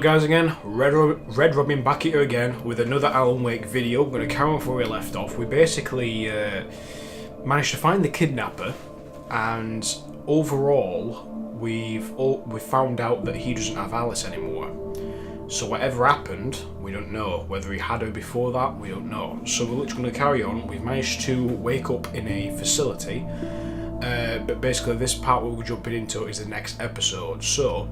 guys again, Red Robin back here again with another Alan Wake video. We're going to carry on where we left off. We basically managed to find the kidnapper, and overall we've found out that he doesn't have Alice anymore. So whatever happened, we don't know. Whether he had her before that, we don't know. So we're literally going to carry on. We've managed to wake up in a facility, but basically this part we're jumping into is the next episode. So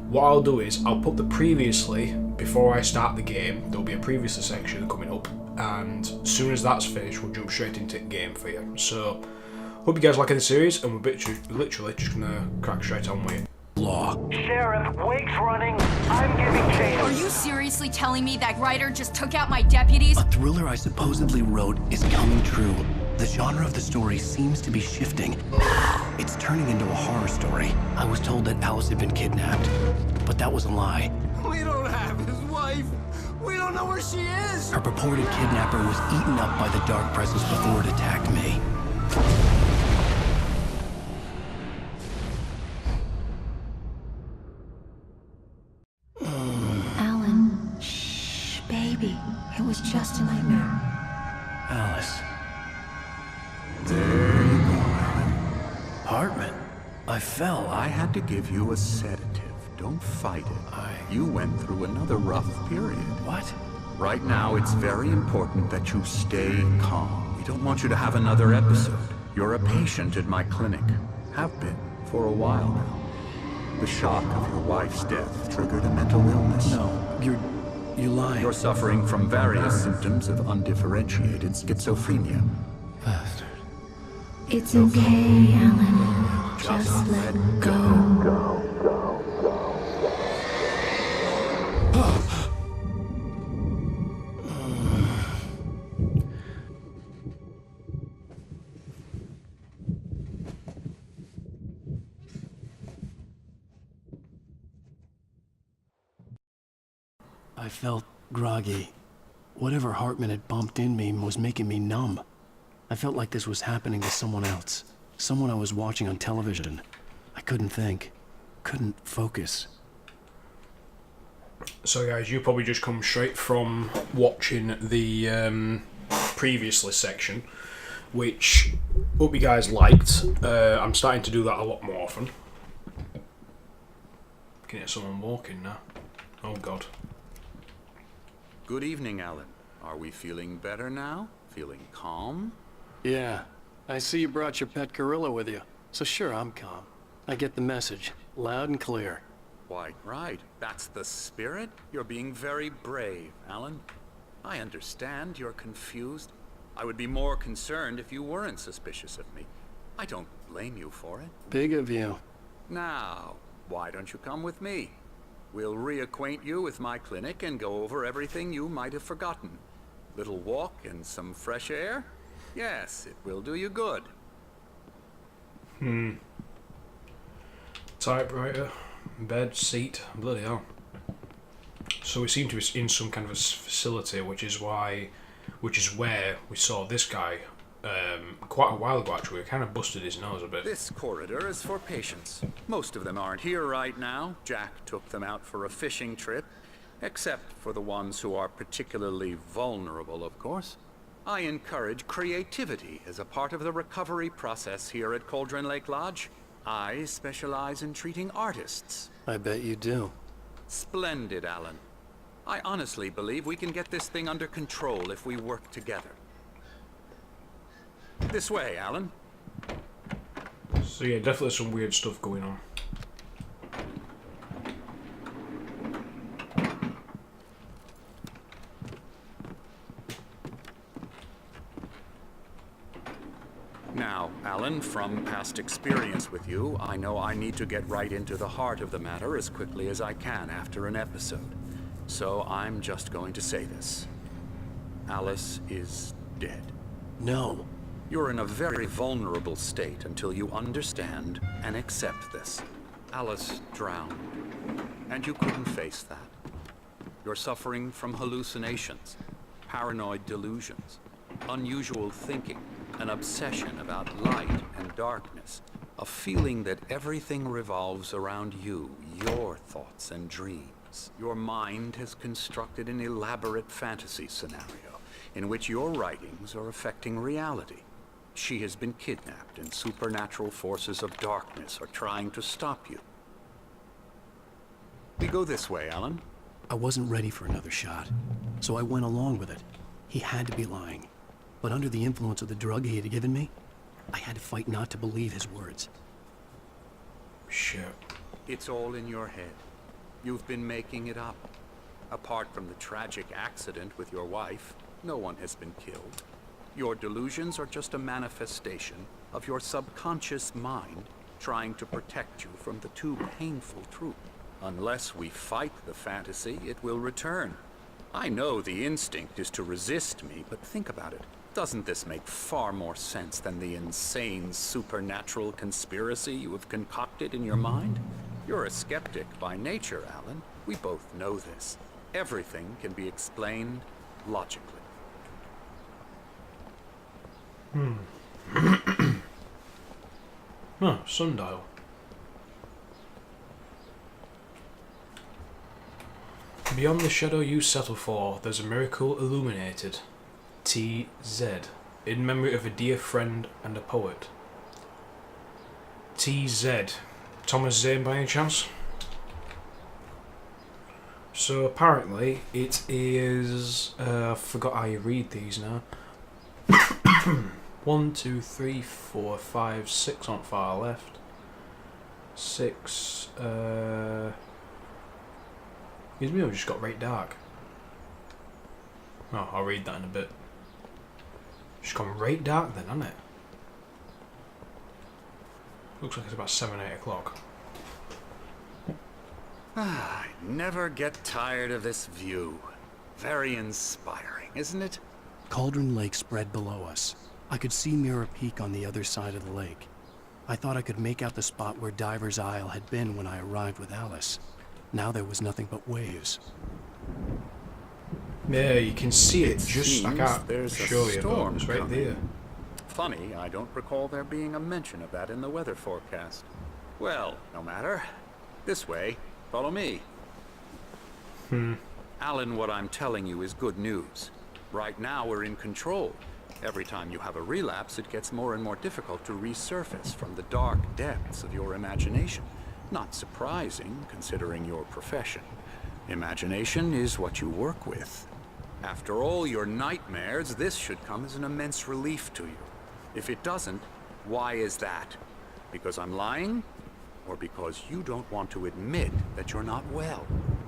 what I'll do is I'll put the previously before I start the game. There'll be a previously section coming up, and as soon as that's finished, we'll jump straight into the game for you. So hope you guys like the series, and we're literally just gonna crack straight on with it. Sheriff, Wake's running. I'm giving chase. Are you seriously telling me that Ryder just took out my deputies? A thriller I supposedly wrote is coming true. The genre of the story seems to be shifting. It's turning into a horror story. I was told that Alice had been kidnapped, but that was a lie. We don't have his wife. We don't know where she is. Her purported kidnapper was eaten up by the dark presence before it attacked me. Alan, shh, baby. It was just a nightmare. Alice. There you go, Alan. Hartman. I fell. I had to give you a sedative. Don't fight it. You went through another rough period. What? Right now, it's very important that you stay calm. We don't want you to have another episode. You're a patient at my clinic. Have been for a while now. The shock of your wife's death triggered a mental illness. No, you're lying. You're suffering from various symptoms of undifferentiated schizophrenia. Bastard. It's okay, Alan. Just let go. I felt groggy. Whatever Hartman had bumped in me was making me numb. I felt like this was happening to someone else. Someone I was watching on television. I couldn't think. Couldn't focus. So guys, you probably just come straight from watching the previously section, which hope you guys liked. I'm starting to do that a lot more often. Can hear someone walking now. Oh god. Good evening, Alan. Are we feeling better now? Feeling calm? Yeah. I see you brought your pet gorilla with you. So sure, I'm calm. I get the message. Loud and clear. Quite right. That's the spirit. You're being very brave, Alan. I understand you're confused. I would be more concerned if you weren't suspicious of me. I don't blame you for it. Big of you. Now, why don't you come with me? We'll reacquaint you with my clinic and go over everything you might have forgotten. Little walk and some fresh air? Yes, it will do you good. Typewriter, bed, seat, bloody hell. So we seem to be in some kind of a facility, which is where we saw this guy quite a while ago. Actually, we kind of busted his nose a bit. This corridor is for patients. Most of them aren't here right now. Jack took them out for a fishing trip, except for the ones who are particularly vulnerable, of course. I encourage creativity as a part of the recovery process here at Cauldron Lake Lodge. I specialize in treating artists. I bet you do. Splendid, Alan. I honestly believe we can get this thing under control if we work together. This way, Alan. So yeah, definitely some weird stuff going on. Now, Alan, from past experience with you, I know I need to get right into the heart of the matter as quickly as I can after an episode. So I'm just going to say this. Alice is dead. No. You're in a very vulnerable state until you understand and accept this. Alice drowned, and you couldn't face that. You're suffering from hallucinations, paranoid delusions, unusual thinking, an obsession about light and darkness, a feeling that everything revolves around you, your thoughts and dreams. because your mind has constructed an elaborate fantasy scenario in which your writings are affecting reality. She has been kidnapped, and supernatural forces of darkness are trying to stop you. We go this way, Alan. I wasn't ready for another shot, so I went along with it. He had to be lying. But under the influence of the drug he had given me, I had to fight not to believe his words. Shit. It's all in your head. You've been making it up. Apart from the tragic accident with your wife, no one has been killed. Your delusions are just a manifestation of your subconscious mind trying to protect you from the too painful truth. Unless we fight the fantasy, it will return. I know the instinct is to resist me, but think about it. Doesn't this make far more sense than the insane supernatural conspiracy you have concocted in your mind? You're a skeptic by nature, Alan. We both know this. Everything can be explained logically. Oh, sundial. Beyond the shadow you settle for, there's a miracle illuminated. T.Z. In memory of a dear friend and a poet. T.Z. Thomas Zane by any chance? So apparently it is... I forgot how you read these now. 1, 2, 3, 4, 5, 6 on far left. 6... Excuse me, I've just got right dark. Oh, I'll read that in a bit. Just gone right dark then, hasn't it? Looks like it's about 7, 8 o'clock. I never get tired of this view. Very inspiring, isn't it? Cauldron Lake spread below us. I could see Mirror Peak on the other side of the lake. I thought I could make out the spot where Diver's Isle had been when I arrived with Alice. Now there was nothing but waves. Yeah, you can see it. Just I seems can't there's a show you, but storm it's right coming. there. Funny, I don't recall there being a mention of that in the weather forecast. Well, no matter. This way. Follow me. Alan, what I'm telling you is good news. Right now we're in control. Every time you have a relapse, it gets more and more difficult to resurface from the dark depths of your imagination. Not surprising, considering your profession. Imagination is what you work with. After all your nightmares, this should come as an immense relief to you. If it doesn't, why is that? Because I'm lying? Or because you don't want to admit that you're not well?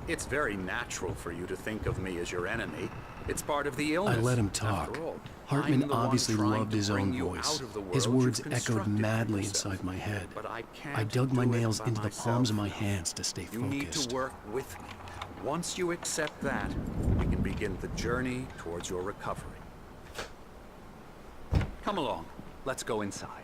It's very natural for you to think of me as your enemy. It's part of the illness. I let him talk. After all, Hartman I'm the one obviously trying loved to his bring own you voice. out of the His world words you've echoed constructed for madly yourself. inside my head. But I can't I dug my do it nails by into the myself. palms of my hands to stay You need focused. to work with me. Once you accept that, we can begin the journey towards your recovery. Come along. Let's go inside.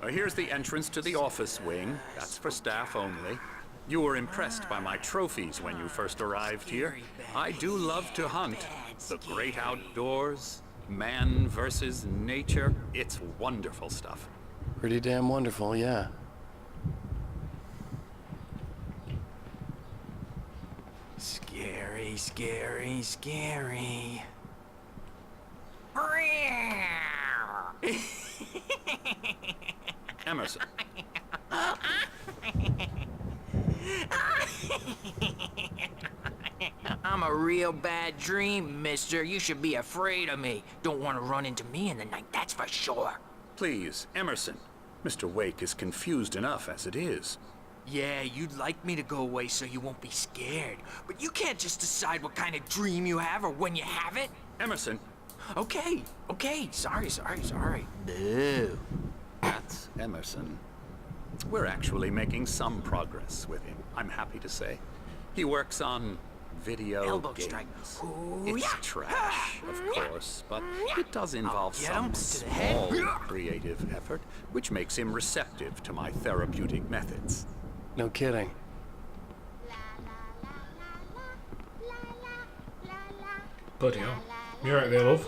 Here's the entrance to the office wing. That's for staff only. You were impressed by my trophies when you first arrived here. I do love to hunt. The great outdoors, man versus nature. It's wonderful stuff. Pretty damn wonderful, yeah. Scary, scary, scary. Emerson. I'm a real bad dream, mister. You should be afraid of me. Don't want to run into me in the night, that's for sure. Please, Emerson. Mr. Wake is confused enough as it is. Yeah, you'd like me to go away so you won't be scared. But you can't just decide what kind of dream you have or when you have it. Emerson, Okay, sorry. Boo. that's Emerson. We're actually making some progress with him, I'm happy to say. He works on video Elbow games. strike. It's trash, of course, but it does involve Get some him to the head. small creative effort, which makes him receptive to my therapeutic methods. No kidding. Bloody hell. You alright there, love?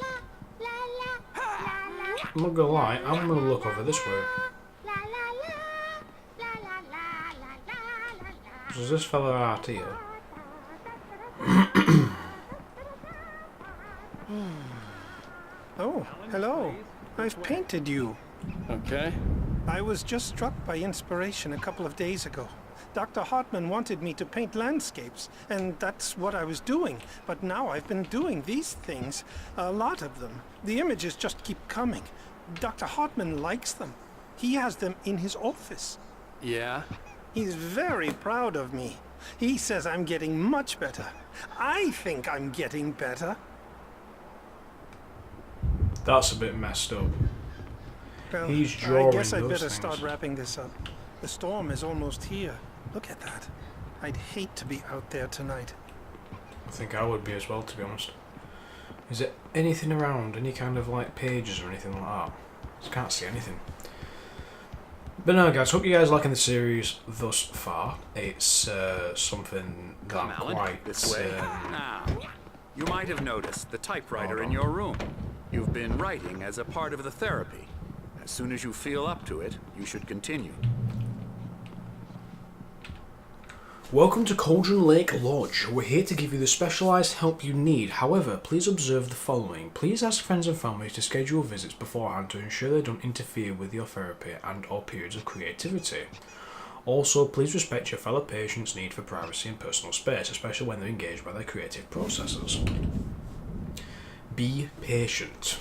I'm not gonna lie, I'm gonna look over this way. Does this fella out here? Oh, hello. I've painted you. Okay. I was just struck by inspiration a couple of days ago. Dr. Hartman wanted me to paint landscapes, and that's what I was doing. But now I've been doing these things, a lot of them. The images just keep coming. Dr. Hartman likes them. He has them in his office. Yeah? He's very proud of me. He says I'm getting much better. I think I'm getting better. That's a bit messed up. Well, He's drawing I guess I'd those better things. start wrapping this up. The storm is almost here. Look at that. I'd hate to be out there tonight. I think I would be as well, to be honest. Is there anything around? Any kind of like pages or anything like that? Just can't see anything. But no, guys, hope you guys are liking the series thus far. It's something that Come, I'm Alan, quite. this way. Now, you might have noticed the typewriter Hold in on. your room. You've been writing as a part of the therapy. As soon as you feel up to it, you should continue. Welcome to Cauldron Lake Lodge. We're here to give you the specialised help you need. However, please observe the following. Please ask friends and family to schedule visits beforehand to ensure they don't interfere with your therapy and or periods of creativity. Also, please respect your fellow patients' need for privacy and personal space, especially when they're engaged by their creative processes. Be patient.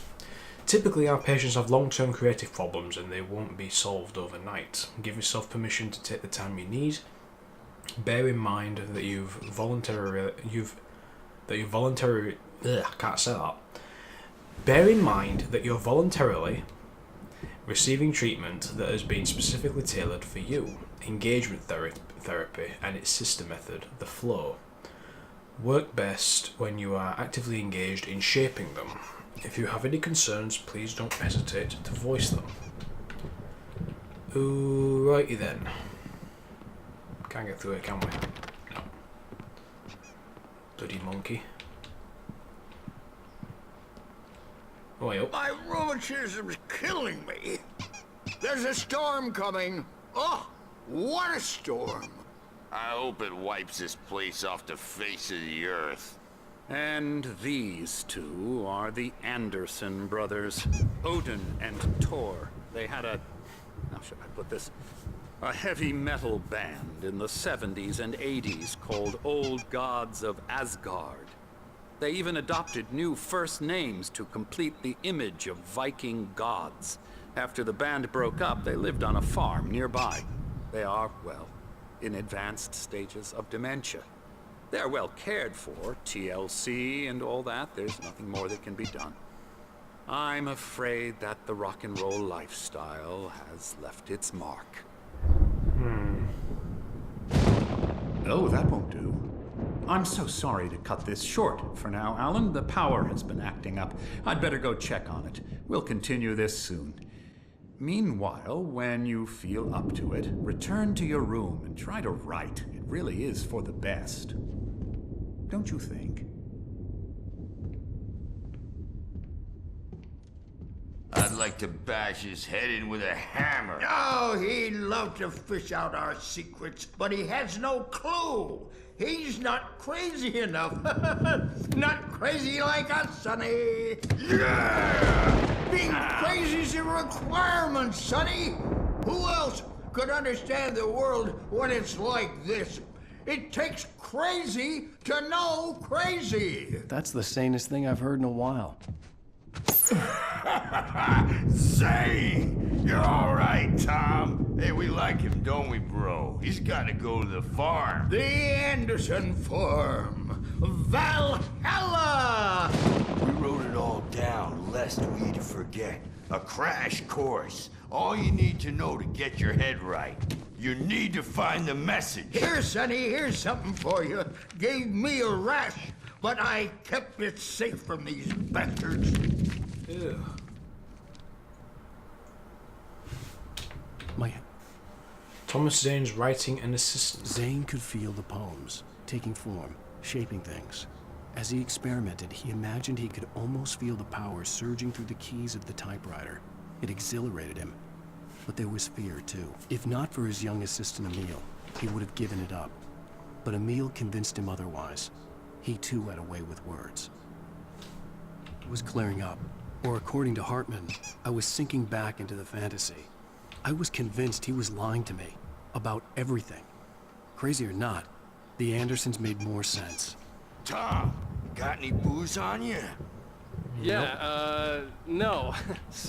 Typically, our patients have long-term creative problems and they won't be solved overnight. Give yourself permission to take the time you need. Bear in mind that you've voluntarily Bear in mind that you're voluntarily receiving treatment that has been specifically tailored for you. Engagement therapy and its sister method, the flow, work best when you are actively engaged in shaping them. If you have any concerns, please don't hesitate to voice them. Alrighty then. Can't get through it, can we? No. Bloody monkey. Oh, wait up. My rheumatism's killing me. There's a storm coming. Oh, what a storm. I hope it wipes this place off the face of the earth. And these two are the Anderson brothers, Odin and Thor. They had a, how should I put this? A heavy metal band in the 70s and 80s called Old Gods of Asgard. They even adopted new first names to complete the image of Viking gods. After the band broke up, they lived on a farm nearby. They are, well, in advanced stages of dementia. They're well cared for, TLC and all that. There's nothing more that can be done. I'm afraid that the rock and roll lifestyle has left its mark. Oh, that won't do. I'm so sorry to cut this short for now, Alan. The power has been acting up. I'd better go check on it. We'll continue this soon. Meanwhile, when you feel up to it, return to your room and try to write. It really is for the best. Don't you think? I'd like to bash his head in with a hammer. Oh, he'd love to fish out our secrets, but he has no clue. He's not crazy enough. Not crazy like us, Sonny. Yeah! Being crazy's a requirement, Sonny. Who else could understand the world when it's like this? It takes crazy to know crazy. That's the sanest thing I've heard in a while. Zane! You're all right, Tom. Hey, we like him, don't we, bro? He's got to go to the farm. The Anderson Farm. Valhalla! We wrote it all down, lest we'd forget. A crash course. All you need to know to get your head right. You need to find the message. Here, Sonny, here's something for you. Gave me a rash, but I kept it safe from these bastards. Ew. Thomas Zane's writing and assistant. Zane could feel the poems, taking form, shaping things. As he experimented, he imagined he could almost feel the power surging through the keys of the typewriter. It exhilarated him. But there was fear, too. If not for his young assistant Emil, he would have given it up. But Emil convinced him otherwise. He too had a way with words. It was clearing up. Or according to Hartman, I was sinking back into the fantasy. I was convinced he was lying to me. About everything. Crazy or not, the Andersons made more sense. Tom, got any booze on you? Yeah, no.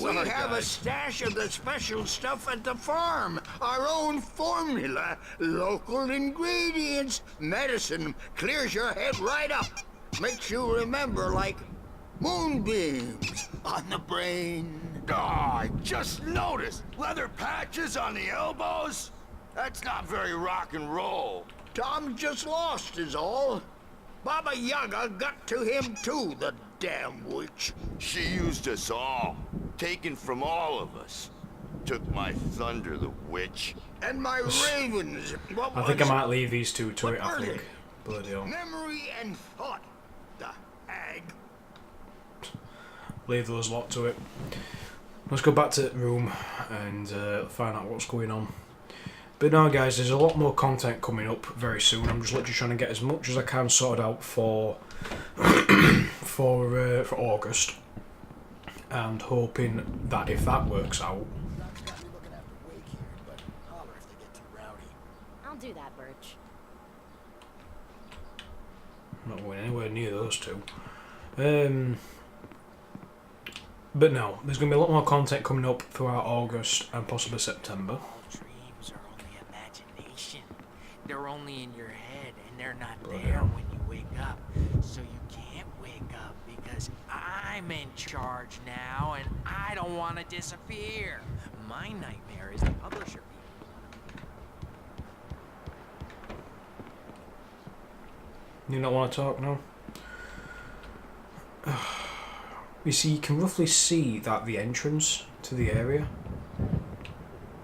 We have a stash of the special stuff at the farm. Our own formula. Local ingredients. Medicine clears your head right up. Makes you remember like moonbeams on the brain. Oh, I just noticed. Leather patches on the elbows? That's not very rock and roll. Tom just lost is all. Baba Yaga got to him too, the damn witch. She used us all. Taken from all of us. Took my thunder, the witch. And my ravens. I think I might leave these two to it, I think. Bloody hell. Memory and thought. The hag. Leave those lot to it. Let's go back to the room and find out what's going on. But no, guys, there's a lot more content coming up very soon. I'm just literally trying to get as much as I can sorted out for for August, and hoping that if that works out. I'll do that, Birch. I'm not going anywhere near those two. But no, there's going to be a lot more content coming up throughout August and possibly September. Dreams are only imagination. They're only in your head, and they're not there when you wake up. So you can't wake up because I'm in charge now, and I don't want to disappear. My nightmare is the publisher people. You don't want to talk now? You see, you can roughly see that the entrance to the area,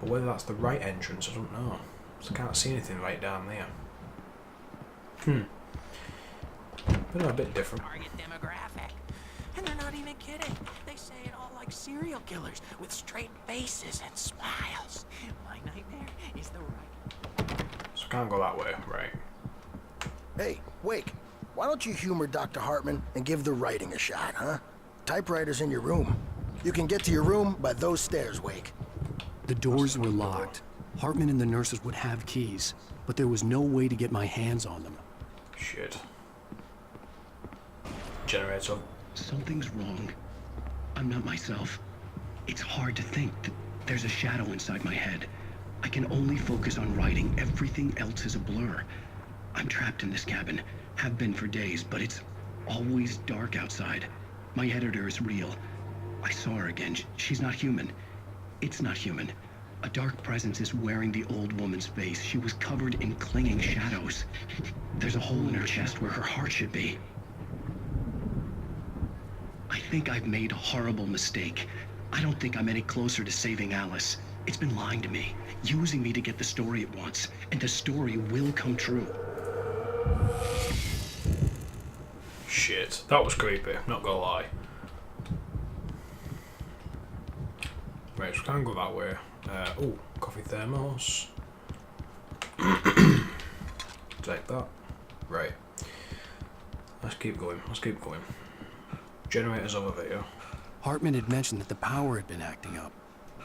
but whether that's the right entrance, I don't know. So I can't see anything right down there. But no, a bit different. Target demographic. And they're not even kidding. They say it all like serial killers with straight faces and smiles. My nightmare is the right. So I can't go that way, right? Hey, Wake, why don't you humor Dr. Hartman and give the writing a shot, huh? Typewriter's in your room. You can get to your room by those stairs, Wake. The doors were locked. Hartman and the nurses would have keys, but there was no way to get my hands on them. Shit. Generator. Something's wrong. I'm not myself. It's hard to think that there's a shadow inside my head. I can only focus on writing. Everything else is a blur. I'm trapped in this cabin. Have been for days, but it's always dark outside. My editor is real. I saw her again. She's not human. It's not human. A dark presence is wearing the old woman's face. She was covered in clinging shadows. There's a hole in her chest where her heart should be. I think I've made a horrible mistake. I don't think I'm any closer to saving Alice. It's been lying to me, using me to get the story it wants, and the story will come true. Shit, that was creepy, not gonna lie. Right, so we can't go that way. Oh, coffee thermos. Take that. Right. Let's keep going, Generator's over there. Hartman had mentioned that the power had been acting up.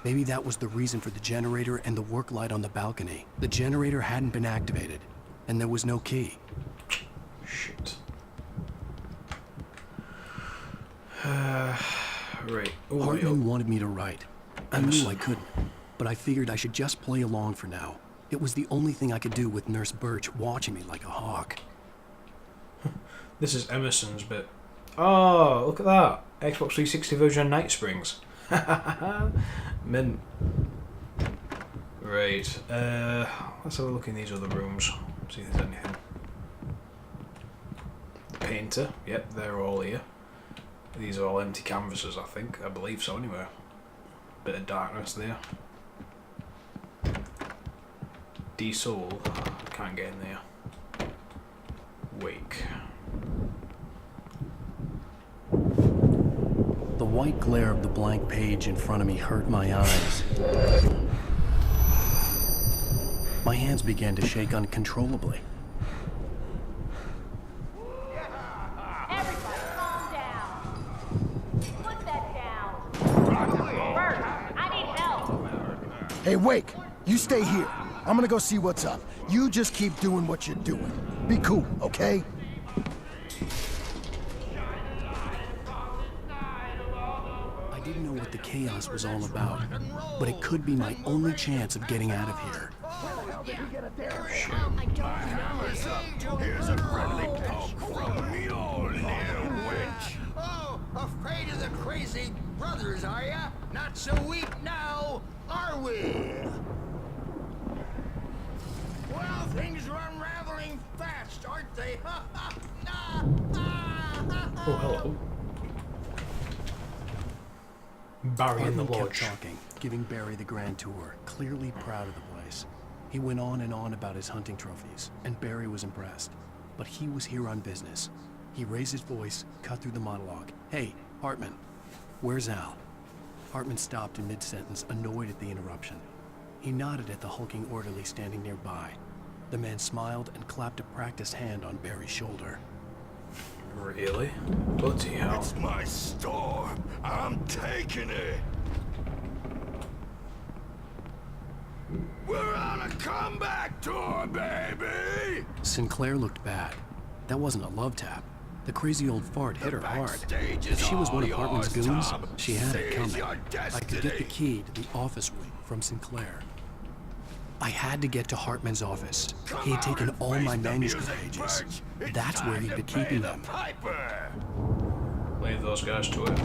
Maybe that was the reason for the generator and the work light on the balcony. The generator hadn't been activated, and there was no key. Shit. Right. Oh, Hartman wanted me to write. I knew I couldn't, but I figured I should just play along for now. It was the only thing I could do with Nurse Birch watching me like a hawk. This is Emerson's bit. Oh, look at that. Xbox 360 version of Night Springs. Mint. Right. Let's have a look in these other rooms. See if there's anything. Painter. Yep, they're all here. These are all empty canvases, I think. I believe so, anyway. Bit of darkness there. D-Soul. Can't get in there. Wake. The white glare of the blank page in front of me hurt my eyes. My hands began to shake uncontrollably. Everybody calm down. Put that down. Bert, I need help. Hey, Wake, you stay here. I'm gonna go see what's up. You just keep doing what you're doing. Be cool, okay? I didn't know what the chaos was all about, but it could be my only chance of getting out of here. Here's a friendly poke from Mjolnir, witch. Oh, afraid of the crazy brothers, are ya? Not so weak now, are we? Well, things are unraveling fast, aren't they? Oh, hello. Barry in the Hartman lodge. kept talking, giving Barry the grand tour, clearly proud of the place. He went on and on about his hunting trophies, and Barry was impressed. But he was here on business. He raised his voice, cut through the monologue. Hey, Hartman, where's Al? Hartman stopped in mid-sentence, annoyed at the interruption. He nodded at the hulking orderly standing nearby. The man smiled and clapped a practiced hand on Barry's shoulder. Really? Bloody hell. It's my store. I'm taking it. We're on a comeback tour, baby! Sinclair looked bad. That wasn't a love tap. The crazy old fart hit her hard. If she was one of Hartman's goons, she had it coming. I could get the key to the office room from Sinclair. I had to get to Hartman's office. He had taken all my manuscript pages. That's where he'd been keeping them. Leave those guys to it.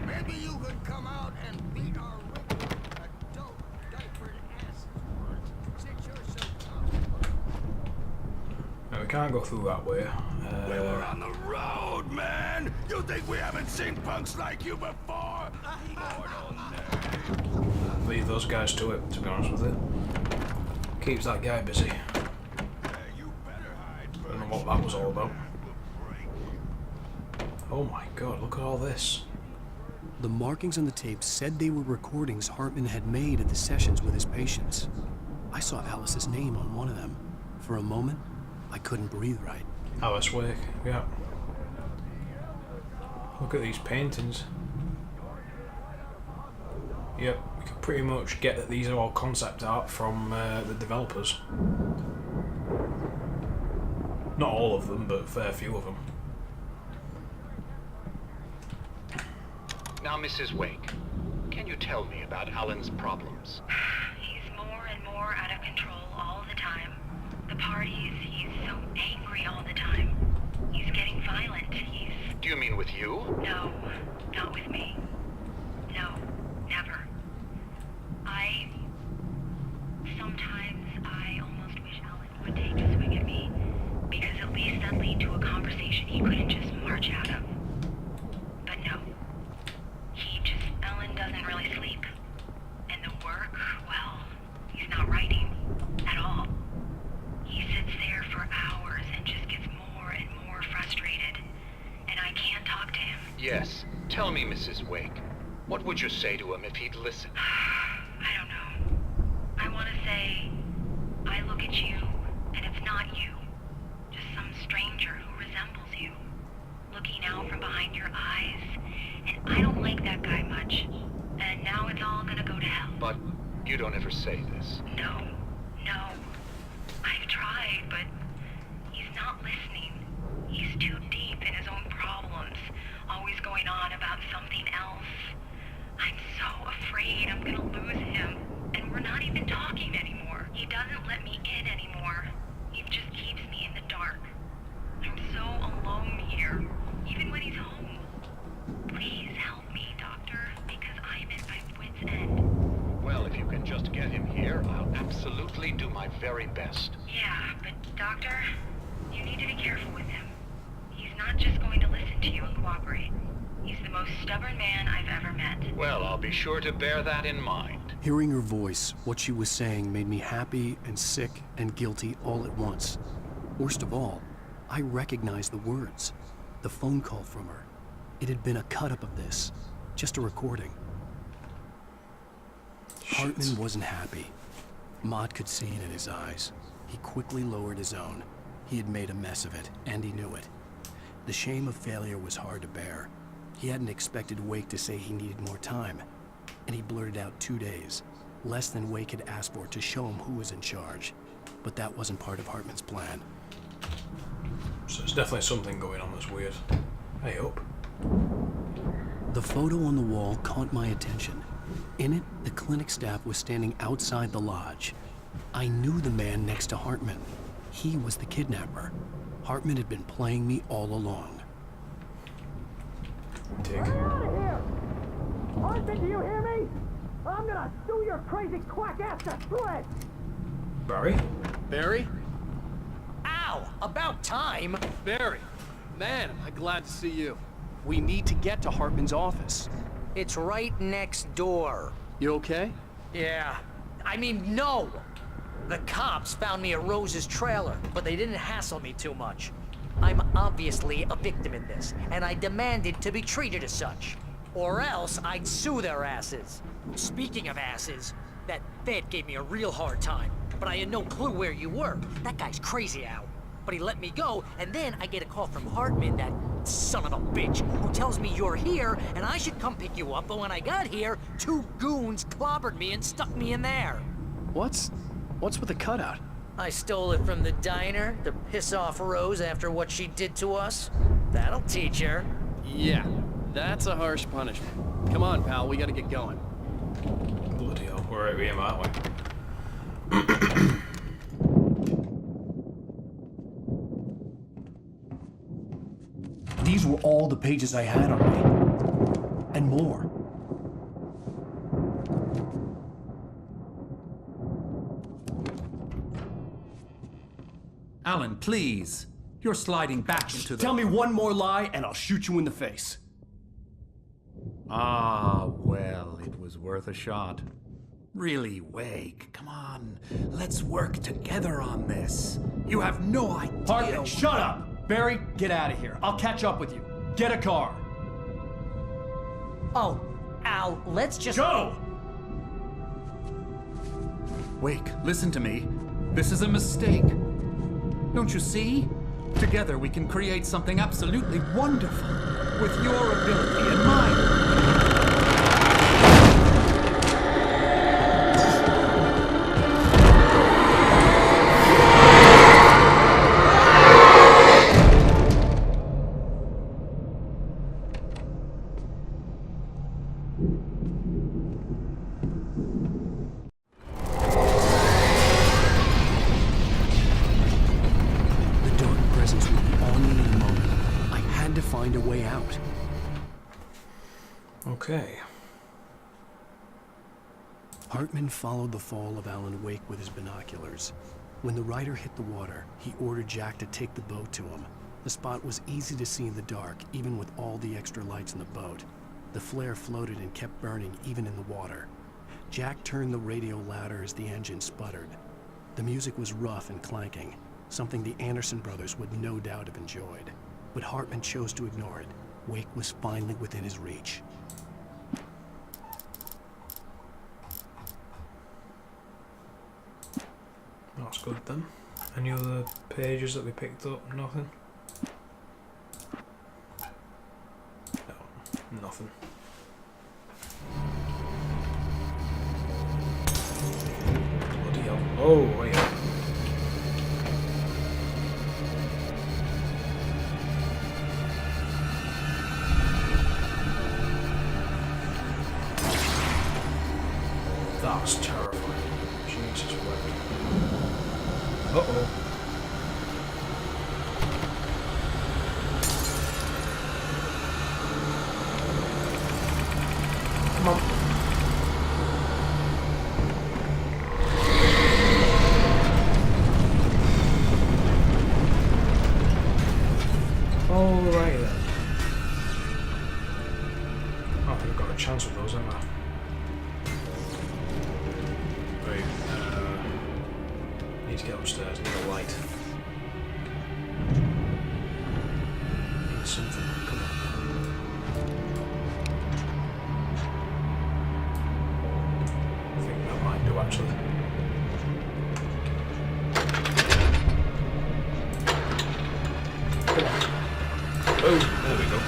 Maybe you could come out and beat our adult diapered asses once, since you're so tough. No, we can't go through that way. We're on the road, man! You think we haven't seen punks like you before? Leave those guys to it, to be honest with it. Keeps that guy busy. Don't know what that was all about. Oh my god, look at all this. The markings on the tape said they were recordings Hartman had made at the sessions with his patients. I saw Alice's name on one of them. For a moment, I couldn't breathe right. Alice Wake, yeah. Look at these paintings. Yep, we can pretty much get that these are all concept art from the developers. Not all of them, but a fair few of them. Now, Mrs. Wake, can you tell me about Alan's problems? He's more and more out of control all the time. The parties, he's so angry all the time. He's getting violent. Do you mean with you? No, not with me. No, never. Sometimes I almost wish Alan would take a swing at me, because at least that'd lead to a conversation he couldn't just march out of. But no. Alan doesn't really sleep. And the work, well, he's not writing at all. He sits there for hours and just gets more and more frustrated. And I can't talk to him. Yes. Tell me, Mrs. Wake. What would you say to him if he'd listen? I don't know. I want to say, I look at you, and it's not you. Just some stranger who resembles you. Looking out from behind your eyes. And I don't like that guy much. And now it's all gonna go to hell. But you don't ever say this. No. I've tried, but he's not listening. He's too deep in his own problems. Always going on about something else. I'm so afraid I'm gonna lose him. And we're not even talking anymore. He doesn't let me in anymore. He just keeps me in the dark. I'm so alone here, even when he's home. Please help me, Doctor, because I'm at my wit's end. Well, if you can just get him here, I'll absolutely do my very best. Yeah, but Doctor, you need to be careful with him. He's not just going to listen to you and cooperate. He's the most stubborn man I've ever met. Well, I'll be sure to bear that in mind. Hearing her voice, what she was saying made me happy and sick and guilty all at once. Worst of all, I recognized the words, the phone call from her. It had been a cut-up of this, just a recording. Hartman wasn't happy. Mott could see it in his eyes. He quickly lowered his own. He had made a mess of it, and he knew it. The shame of failure was hard to bear. He hadn't expected Wake to say he needed more time, and he blurted out 2 days, less than Wake had asked for to show him who was in charge. But that wasn't part of Hartman's plan. So it's definitely something going on that's weird. I hope. The photo on the wall caught my attention. In it, the clinic staff was standing outside the lodge. I knew the man next to Hartman. He was the kidnapper. Hartman had been playing me all along. Get out of here! Hartman, do you hear me? I'm gonna sue your crazy quack ass to shreds! Barry? Barry? Ow! About time! Barry! Man, am I glad to see you. We need to get to Hartman's office. It's right next door. You okay? Yeah. I mean, no! The cops found me at Rose's trailer, but they didn't hassle me too much. I'm obviously a victim in this, and I demanded to be treated as such. Or else I'd sue their asses. Speaking of asses, that Fed gave me a real hard time, but I had no clue where you were. That guy's crazy, Al. But he let me go, and then I get a call from Hartman, that son of a bitch, who tells me you're here, and I should come pick you up, but when I got here, 2 goons clobbered me and stuck me in there. What's with the cutout? I stole it from the diner to piss off Rose after what she did to us. That'll teach her. Yeah, that's a harsh punishment. Come on, pal, we gotta get going. Bloody hell, we're at him, aren't we? These were all the pages I had on me. And more. Alan, please. You're sliding back into the... Tell me one more lie and I'll shoot you in the face. Ah, well, it was worth a shot. Really, Wake, come on. Let's work together on this. You have no idea... Hartman, shut up! Barry, get out of here. I'll catch up with you. Get a car. Oh, Al, let's just... Go! Wake, listen to me. This is a mistake. Don't you see? Together we can create something absolutely wonderful. With your ability and mine. Okay. Hartman followed the fall of Alan Wake with his binoculars. When the rider hit the water, he ordered Jack to take the boat to him. The spot was easy to see in the dark, even with all the extra lights in the boat. The flare floated and kept burning even in the water. Jack turned the radio louder as the engine sputtered. The music was rough and clanking, something the Anderson brothers would no doubt have enjoyed. But Hartman chose to ignore it. Wake was finally within his reach. That's good then. Any other pages that we picked up? Nothing? No, nothing. Bloody hell. Oh, yeah. That's terrifying. Jesus wept. Uh-oh. Come on. All right then. Oh, I've got a chance with those, haven't I? Wait, need to get upstairs, need a light. Need something, come on. actually. Come on. Oh, there we go.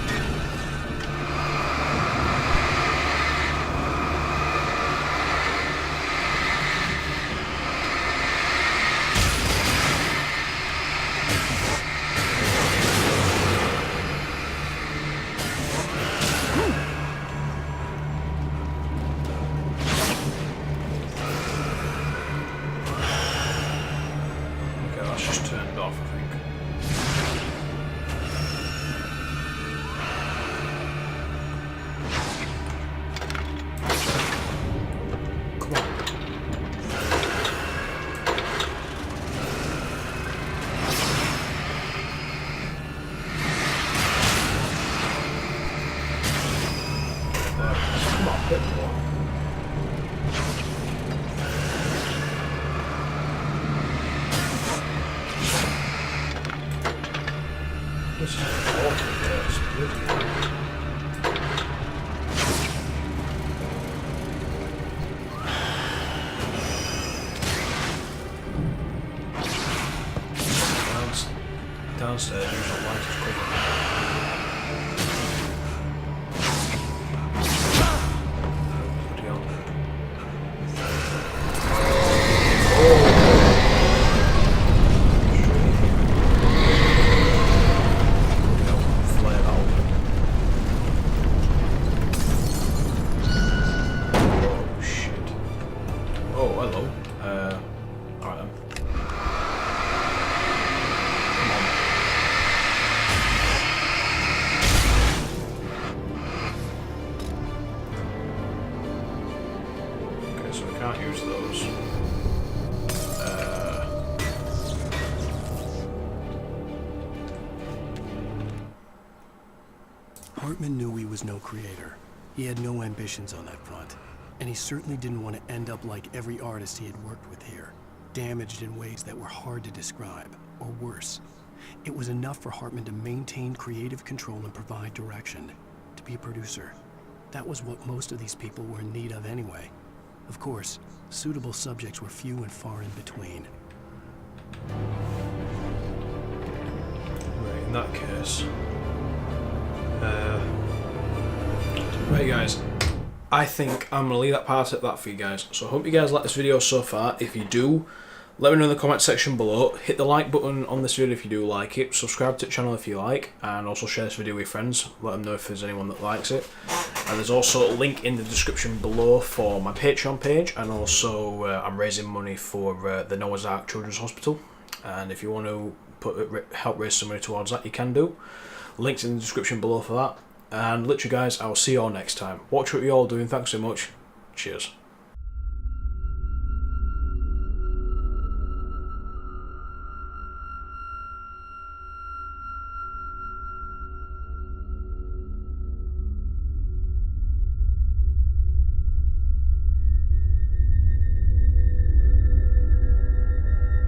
Okay, that's just turned off, I think. Come on. Come on, bit more. This is awful, yes. Downstairs, there's a light to cover. Bloody hell. Flared out. Oh shit. Oh, hello. Alright then. Okay, so we can't use those. Hartman knew he was no creator. He had no ambitions on that front. And he certainly didn't want to end up like every artist he had worked with here, damaged in ways that were hard to describe, or worse. It was enough for Hartman to maintain creative control and provide direction, to be a producer. That was what most of these people were in need of anyway. Of course, suitable subjects were few and far in between. Right, in that case. Right guys, I think I'm going to leave that part at that for you guys. So I hope you guys like this video so far. If you do, let me know in the comment section below. Hit the like button on this video if you do like it. Subscribe to the channel if you like. And also share this video with your friends. Let them know if there's anyone that likes it. And there's also a link in the description below for my Patreon page. And also I'm raising money for the Noah's Ark Children's Hospital. And if you want to help raise some money towards that, you can do. Links in the description below for that. And literally guys, I will see you all next time. Watch what you're all doing. Thanks so much. Cheers.